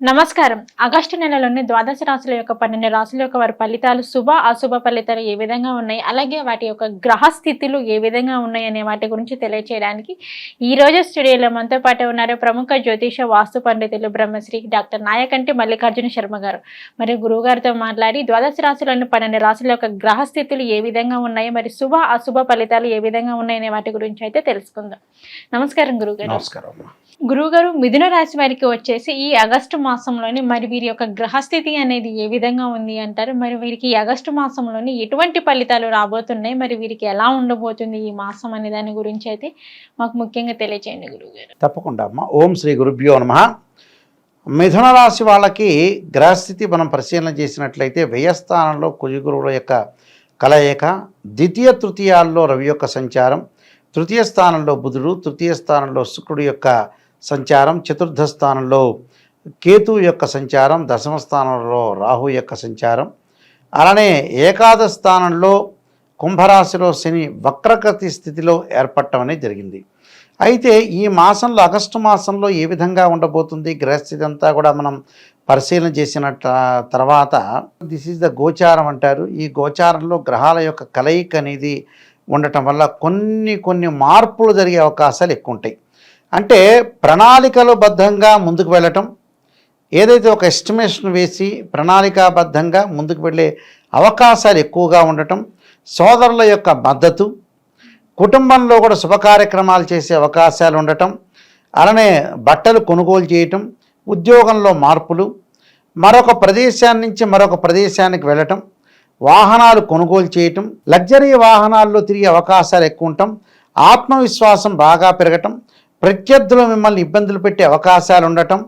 నమస్కారం. ఆగస్టు నెలలోని ద్వాదశ రాశుల యొక్క 12 రాశుల యొక్క వారి ఫలితాలు శుభ, అశుభ ఫలితాలు ఏ విధంగా ఉన్నాయి, అలాగే వాటి యొక్క గ్రహ స్థితులు ఏ విధంగా ఉన్నాయి అనే వాటి గురించి తెలియచేయడానికి ఈ రోజు స్టూడియోలో మనతో పాటు ఉన్నారు ప్రముఖ జ్యోతిష వాస్తు పండితులు బ్రహ్మశ్రీ డాక్టర్ నాయకంటి మల్లికార్జున శర్మ గారు. మరి గురువు గారితో మాట్లాడి ద్వాదశ రాశులను 12 రాశుల యొక్క గ్రహ స్థితులు ఏ విధంగా ఉన్నాయి, మరి శుభ, అశుభ ఫలితాలు ఏ విధంగా ఉన్నాయి అనే వాటి గురించి అయితే తెలుసుకుందాం. నమస్కారం గురుగారు. నమస్కారం. గురువుగారు, మిథున రాశి వారికి వచ్చేసి ఈ ఆగస్టు మాసంలోని మరి వీరి యొక్క గ్రహస్థితి అనేది ఏ విధంగా ఉంది అంటారు? మరి వీరికి ఈ ఆగస్టు మాసంలోని ఎటువంటి ఫలితాలు రాబోతున్నాయి, మరి వీరికి ఎలా ఉండబోతుంది ఈ మాసం అనే దాని గురించి అయితే మాకు ముఖ్యంగా తెలియచేయండి గురువుగారు. తప్పకుండా అమ్మ. ఓం శ్రీ గురుభ్యో నమః. మిథున రాశి వాళ్ళకి గ్రహస్థితి మనం పరిశీలన చేసినట్లయితే వ్యయస్థానంలో కుజగురువుల యొక్క కలయిక, ద్వితీయ తృతీయాల్లో రవి యొక్క సంచారం, తృతీయ స్థానంలో బుధుడు, తృతీయ స్థానంలో శుక్రుడు యొక్క సంచారం, చతుర్థ స్థానంలో కేతు యొక్క సంచారం, దశమ స్థానంలో రాహు యొక్క సంచారం, అలానే ఏకాదశ స్థానంలో కుంభరాశిలో శని వక్రగతి స్థితిలో ఏర్పడటం అనేది జరిగింది. అయితే ఈ మాసంలో ఆగస్టు మాసంలో ఏ విధంగా ఉండబోతుంది గ్రహస్థితి అంతా కూడా మనం పరిశీలన చేసిన తర్వాత దిస్ ఈజ్ ద గోచారం అంటారు. ఈ గోచారంలో గ్రహాల యొక్క కలయిక అనేది ఉండటం వల్ల కొన్ని మార్పులు జరిగే అవకాశాలు ఎక్కువ ఉంటాయి. అంటే ప్రణాళికలు బద్ధంగా ముందుకు వెళ్ళటం, ఏదైతే ఒక ఎస్టిమేషన్ వేసి ప్రణాళికాబద్ధంగా ముందుకు వెళ్ళే అవకాశాలు ఎక్కువగా ఉండటం, సోదరుల యొక్క మద్దతు, కుటుంబంలో కూడా శుభ కార్యక్రమాలు చేసే అవకాశాలు ఉండటం, అలానే బట్టలు కొనుగోలు చేయటం, ఉద్యోగంలో మార్పులు, మరొక ప్రదేశాన్ని నుంచి మరొక ప్రదేశానికి వెళ్ళటం, వాహనాలు కొనుగోలు చేయటం, లగ్జరీ వాహనాల్లో తిరిగే అవకాశాలు ఎక్కువ ఉండటం, ఆత్మవిశ్వాసం బాగా పెరగటం, ప్రత్యర్థులు మిమ్మల్ని ఇబ్బందులు పెట్టే అవకాశాలు ఉండటం,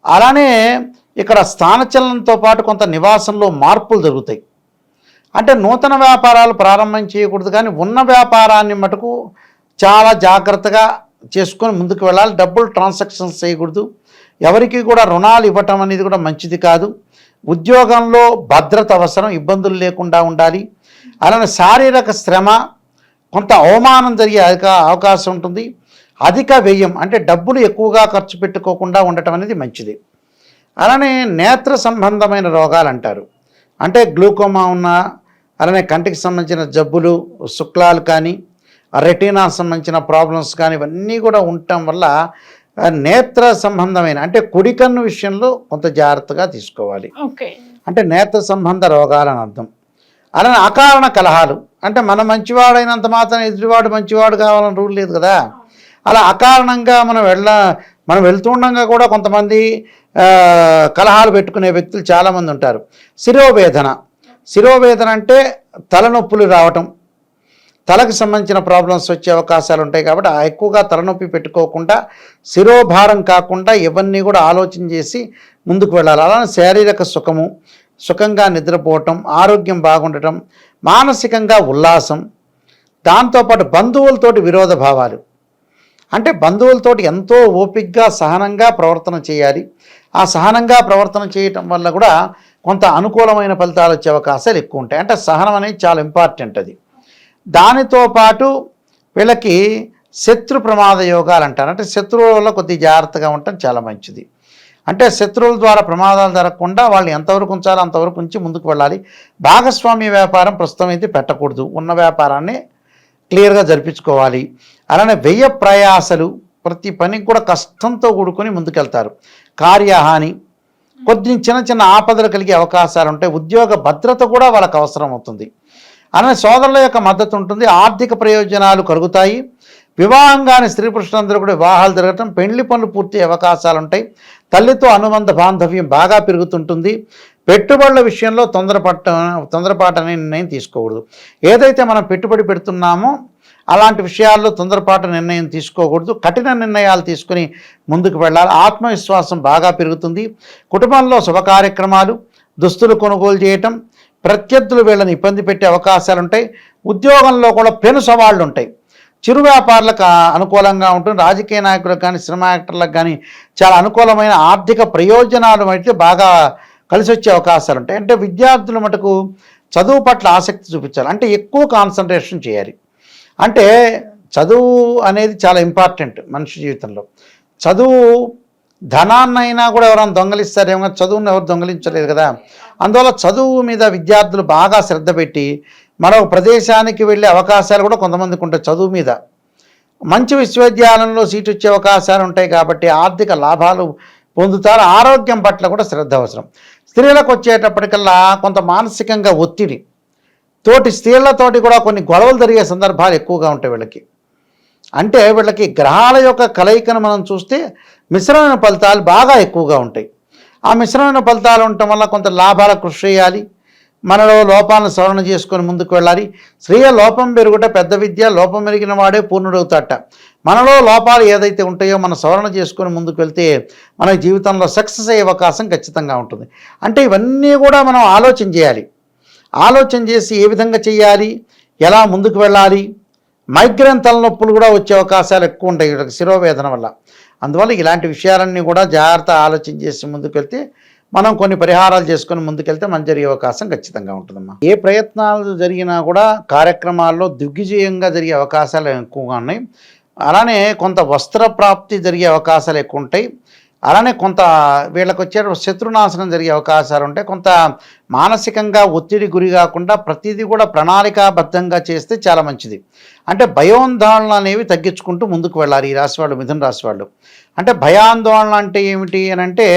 అలానే ఇక్కడ స్థానచలనంతో పాటు కొంత నివాసంలో మార్పులు జరుగుతాయి. అంటే నూతన వ్యాపారాలు ప్రారంభం చేయకూడదు, కానీ ఉన్న వ్యాపారాన్ని మటుకు చాలా జాగ్రత్తగా చేసుకొని ముందుకు వెళ్ళాలి. డబ్బులు ట్రాన్సాక్షన్స్ చేయకూడదు, ఎవరికి కూడా రుణాలు ఇవ్వటం అనేది కూడా మంచిది కాదు. ఉద్యోగంలో భద్రత అవసరం, ఇబ్బందులు లేకుండా ఉండాలి. అలానే శారీరక శ్రమ, కొంత అవమానం జరిగే అవకాశం ఉంటుంది. అధిక వ్యయం అంటే డబ్బులు ఎక్కువగా ఖర్చు పెట్టుకోకుండా ఉండటం అనేది మంచిది. అలానే నేత్ర సంబంధమైన రోగాలు అంటారు, అంటే గ్లూకోమా ఉన్న, అలానే కంటికి సంబంధించిన జబ్బులు, శుక్లాలు కానీ, రెటీనా సంబంధించిన ప్రాబ్లమ్స్ కానీ ఇవన్నీ కూడా ఉండటం వల్ల నేత్ర సంబంధమైన అంటే కుడి కన్ను విషయంలో కొంత జాగ్రత్తగా తీసుకోవాలి. అంటే నేత్ర సంబంధ రోగాలని అర్థం. అలానే అకారణ కలహాలు, అంటే మన మంచివాడైనంత మాత్రం ఎదుటివాడు మంచివాడు కావాలని రూల్ లేదు కదా. అలా అకారణంగా మనం వెళ్తుండగా కూడా కొంతమంది కలహాలు పెట్టుకునే వ్యక్తులు చాలామంది ఉంటారు. శిరోవేదన అంటే తలనొప్పులు రావటం, తలకు సంబంధించిన ప్రాబ్లమ్స్ వచ్చే అవకాశాలు ఉంటాయి. కాబట్టి ఎక్కువగా తలనొప్పి పెట్టుకోకుండా, శిరోభారం కాకుండా ఇవన్నీ కూడా ఆలోచన చేసి ముందుకు వెళ్ళాలి. అలానే శారీరక సుఖంగా నిద్రపోవటం, ఆరోగ్యం బాగుండటం, మానసికంగా ఉల్లాసం, దాంతోపాటు బంధువులతోటి విరోధ భావాలు, అంటే బంధువులతోటి ఎంతో ఓపికగా సహనంగా ప్రవర్తన చేయాలి. ఆ సహనంగా ప్రవర్తన చేయటం వల్ల కూడా కొంత అనుకూలమైన ఫలితాలు వచ్చే అవకాశాలు ఎక్కువ ఉంటాయి. అంటే సహనం అనేది చాలా ఇంపార్టెంట్. అది దానితో పాటు వీళ్ళకి శత్రు ప్రమాద యోగాలు అంటారు. అంటే శత్రువుల వల్ల కొద్దిగా జాగ్రత్తగా ఉండటం చాలా మంచిది. అంటే శత్రువుల ద్వారా ప్రమాదాలు జరగకుండా వాళ్ళు ఎంతవరకు ఉంచాలో అంతవరకు ఉంచి ముందుకు వెళ్ళాలి. భాగస్వామ్య వ్యాపారం ప్రస్తుతం అయితే పెట్టకూడదు, ఉన్న వ్యాపారాన్ని క్లియర్గా జరిపించుకోవాలి. అలానే వ్యయ ప్రయాసలు, ప్రతి పనికి కూడా కష్టంతో కూడుకొని ముందుకెళ్తారు. కార్యహాని, కొద్ది చిన్న ఆపదలు కలిగే అవకాశాలు ఉంటాయి. ఉద్యోగ భద్రత కూడా వాళ్ళకి అవసరం అవుతుంది. అలానే సోదరుల యొక్క మద్దతు ఉంటుంది. ఆర్థిక ప్రయోజనాలు కలుగుతాయి. వివాహం కాని స్త్రీ పురుషులందరూ కూడా వివాహాలు జరగటం, పెళ్లి పనులు పూర్తి అవకాశాలు ఉంటాయి. తల్లితో అనుబంధ బాంధవ్యం బాగా పెరుగుతుంటుంది. పెట్టుబడుల విషయంలో తొందరపాటు అనే నిర్ణయం తీసుకోకూడదు. ఏదైతే మనం పెట్టుబడి పెడుతున్నామో అలాంటి విషయాల్లో తొందరపాటు నిర్ణయం తీసుకోకూడదు. కఠిన నిర్ణయాలు తీసుకుని ముందుకు వెళ్ళాలి. ఆత్మవిశ్వాసం బాగా పెరుగుతుంది. కుటుంబంలో శుభ కార్యక్రమాలు, దుస్తులు కొనుగోలు చేయటం, ప్రత్యర్థులు వీళ్ళని ఇబ్బంది పెట్టే అవకాశాలు ఉంటాయి. ఉద్యోగంలో కూడా పెను సవాళ్ళు ఉంటాయి. చిరు వ్యాపారులకు అనుకూలంగా ఉంటుంది. రాజకీయ నాయకులకు కానీ, సినిమా యాక్టర్లకు కానీ చాలా అనుకూలమైన ఆర్థిక ప్రయోజనాలు అయితే బాగా కలిసి వచ్చే అవకాశాలు ఉంటాయి. అంటే విద్యార్థులు మటుకు చదువు పట్ల ఆసక్తి చూపించాలి, అంటే ఎక్కువ కాన్సన్ట్రేషన్ చేయాలి. అంటే చదువు అనేది చాలా ఇంపార్టెంట్ మనిషి జీవితంలో. చదువు ధనాన్నైనా కూడా ఎవరైనా దొంగలిస్తారేమో, చదువుని ఎవరు దొంగలించలేదు కదా. అందువల్ల చదువు మీద విద్యార్థులు బాగా శ్రద్ధ పెట్టి మరో ప్రదేశానికి వెళ్ళే అవకాశాలు కూడా కొంతమందికి ఉంటాయి. చదువు మీద మంచి విశ్వవిద్యాలయంలో సీటు వచ్చే అవకాశాలు ఉంటాయి కాబట్టి ఆర్థిక లాభాలు పొందుతారు. ఆరోగ్యం పట్ల కూడా శ్రద్ధ అవసరం. స్త్రీలకు వచ్చేటప్పటికల్లా కొంత మానసికంగా ఒత్తిడి, తోటి స్త్రీలతోటి కూడా కొన్ని గొడవలు జరిగే సందర్భాలు ఎక్కువగా ఉంటాయి వీళ్ళకి. అంటే వీళ్ళకి గ్రహాల యొక్క కలయికను మనం చూస్తే మిశ్రమైన ఫలితాలు బాగా ఎక్కువగా ఉంటాయి. ఆ మిశ్రమైన ఫలితాలు ఉండటం వల్ల కొంత లాభాల కృషి చేయాలి, మనలో లోపాలను సవరణ చేసుకొని ముందుకు వెళ్ళాలి. స్త్రీయ లోపం పెరుగుట పెద్ద విద్య, లోపం మెరిగిన వాడే పూర్ణుడవుతాట. మనలో లోపాలు ఏదైతే ఉంటాయో మనం సవరణ చేసుకొని ముందుకు వెళ్తే మన జీవితంలో సక్సెస్ అయ్యే అవకాశం ఖచ్చితంగా ఉంటుంది. అంటే ఇవన్నీ కూడా మనం ఆలోచన చేయాలి. ఆలోచన చేసి ఏ విధంగా చేయాలి, ఎలా ముందుకు వెళ్ళాలి. మైగ్రేన్ తలనొప్పులు కూడా వచ్చే అవకాశాలు ఎక్కువ ఉంటాయి వీళ్ళకి శిరోవేదన వల్ల. అందువల్ల ఇలాంటి విషయాలన్నీ కూడా జాగ్రత్త ఆలోచన చేసి ముందుకు వెళ్తే మనం కొన్ని పరిహారాలు చేసుకొని ముందుకెళ్తే మంచి జరిగే అవకాశం ఖచ్చితంగా ఉంటుందమ్మా. ఏ ప్రయత్నాలు జరిగినా కూడా కార్యక్రమాల్లో దిగ్విజయంగా జరిగే అవకాశాలు ఎక్కువగా ఉన్నాయి. అలానే కొంత వస్త్ర ప్రాప్తి జరిగే అవకాశాలు ఎక్కువ ఉంటాయి. అలానే కొంత వీళ్ళకి వచ్చే శత్రునాశనం జరిగే అవకాశాలు ఉంటాయి. కొంత మానసికంగా ఒత్తిడి గురి కాకుండా ప్రతిదీ కూడా ప్రణాళికాబద్ధంగా చేస్తే చాలా మంచిది. అంటే భయోందోళనలు అనేవి తగ్గించుకుంటూ ముందుకు వెళ్ళాలి ఈ రాశి వాళ్ళు, మిథున రాశి వాళ్ళు. అంటే భయాందోళన అంటే ఏమిటి అని అంటే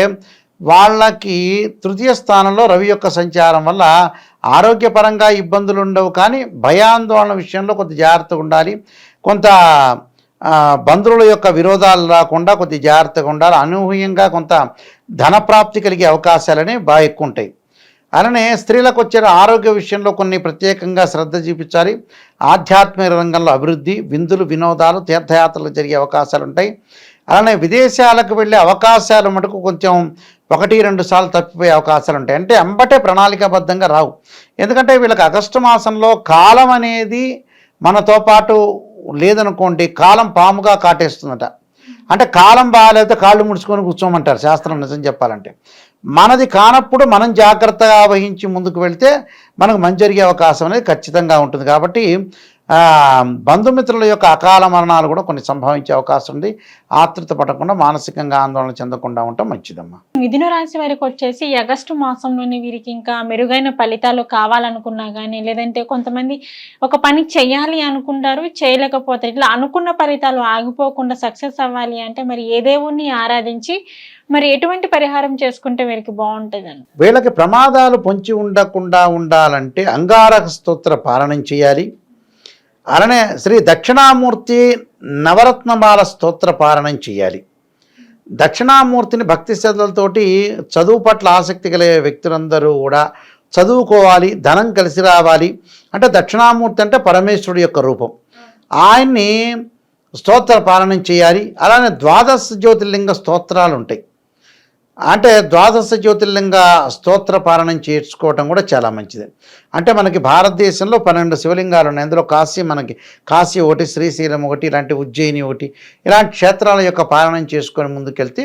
వాళ్ళకి తృతీయ స్థానంలో రవి యొక్క సంచారం వల్ల ఆరోగ్యపరంగా ఇబ్బందులు ఉండవు, కానీ భయాందోళన విషయంలో కొంత జాగ్రత్తగా ఉండాలి. కొంత బంధువుల యొక్క విరోధాలు రాకుండా కొద్ది జాగ్రత్తగా ఉండాలి. అనూహ్యంగా కొంత ధనప్రాప్తి కలిగే అవకాశాలనే బాగా ఎక్కువ ఉంటాయి. అలానే స్త్రీలకు వచ్చే ఆరోగ్య విషయంలో కొన్ని ప్రత్యేకంగా శ్రద్ధ చూపించాలి. ఆధ్యాత్మిక రంగంలో అభివృద్ధి, విందులు, వినోదాలు, తీర్థయాత్రలు జరిగే అవకాశాలు ఉంటాయి. అలానే విదేశాలకు వెళ్ళే అవకాశాలు మటుకు కొంచెం 1-2 సార్లు తప్పిపోయే అవకాశాలు ఉంటాయి. అంటే అంబటే ప్రణాళికాబద్ధంగా రావు. ఎందుకంటే వీళ్ళకి ఆగస్టు మాసంలో కాలం అనేది మనతో పాటు లేదనుకోండి, కాలం పాముగా కాటేస్తుందట. అంటే కాలం బాగాలేకపోతే కాళ్ళు ముడుచుకొని కూర్చోమంటారు శాస్త్రం. నిజం చెప్పాలంటే మనది కానప్పుడు మనం జాగ్రత్తగా వహించి ముందుకు వెళ్తే మనకు మంచి జరిగే అవకాశం అనేది ఖచ్చితంగా ఉంటుంది. కాబట్టి బంధుమిత్రుల యొక్క అకాల మరణాలు కూడా కొన్ని సంభవించే అవకాశం ఉంది. ఆతృత పడకుండా మానసికంగా ఆందోళన చెందకుండా ఉండటం మంచిదమ్మా. మిథున రాశి వారికి వచ్చేసి ఈ ఆగస్టు మాసంలోనే వీరికి ఇంకా మెరుగైన ఫలితాలు కావాలనుకున్నా కానీ, లేదంటే కొంతమంది ఒక పని చేయాలి అనుకుంటారు, చేయలేకపోతారు. ఇట్లా అనుకున్న ఫలితాలు ఆగిపోకుండా సక్సెస్ అవ్వాలి అంటే మరి ఏ దేవుణ్ణి ఆరాధించి మరి ఎటువంటి పరిహారం చేసుకుంటే వీరికి బాగుంటుందని? వీళ్ళకి ప్రమాదాలు పొంచి ఉండకుండా ఉండాలంటే అంగారక స్తోత్ర పాలనం చేయాలి. అలానే శ్రీ దక్షిణామూర్తి నవరత్నమాల స్తోత్ర పాలనం చేయాలి. దక్షిణామూర్తిని భక్తి శ్రద్ధలతోటి చదువు పట్ల ఆసక్తి కలిగే వ్యక్తులందరూ కూడా చదువుకోవాలి, ధనం కలిసి రావాలి. అంటే దక్షిణామూర్తి అంటే పరమేశ్వరుడు యొక్క రూపం, ఆయన్ని స్తోత్ర పాలనం చేయాలి. అలానే ద్వాదశ జ్యోతిర్లింగ స్తోత్రాలు ఉంటాయి. అంటే ద్వాదశ జ్యోతిర్లింగ స్తోత్ర పాలనం చేసుకోవటం కూడా చాలా మంచిది. అంటే మనకి భారతదేశంలో 12 శివలింగాలు ఉన్నాయి. అందులో కాశీ ఒకటి, శ్రీశైలం ఒకటి, ఇలాంటి ఉజ్జయిని ఒకటి, ఇలాంటి క్షేత్రాల యొక్క పాలనం చేసుకొని ముందుకెళ్తే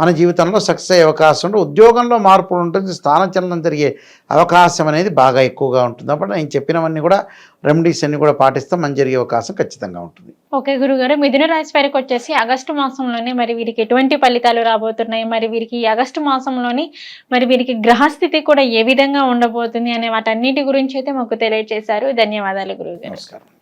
మన జీవితంలో సక్సెస్ అయ్యే అవకాశం ఉంటుంది. ఉద్యోగంలో మార్పులు ఉంటుంది, స్థానచలనం జరిగే అవకాశం అనేది బాగా ఎక్కువగా ఉంటుంది. అప్పుడు నేను చెప్పినవన్నీ కూడా రెమెడీస్ అన్ని కూడా పాటిస్తే మంచి జరిగే అవకాశం ఖచ్చితంగా ఉంటుంది. ఓకే గురుగారు, మిథున రాశి వారికి వచ్చేసి ఆగస్టు మాసంలోనే మరి వీరికి ఎటువంటి ఫలితాలు రాబోతున్నాయి, మరి వీరికి ఈ ఆగస్టు మాసంలోని మరి వీరికి గ్రహస్థితి కూడా ఏ విధంగా ఉండబోతుంది అనే వాటన్నిటి గురించి అయితే మాకు తెలియజేశారు. ధన్యవాదాలు గురుగారు. నమస్కారం.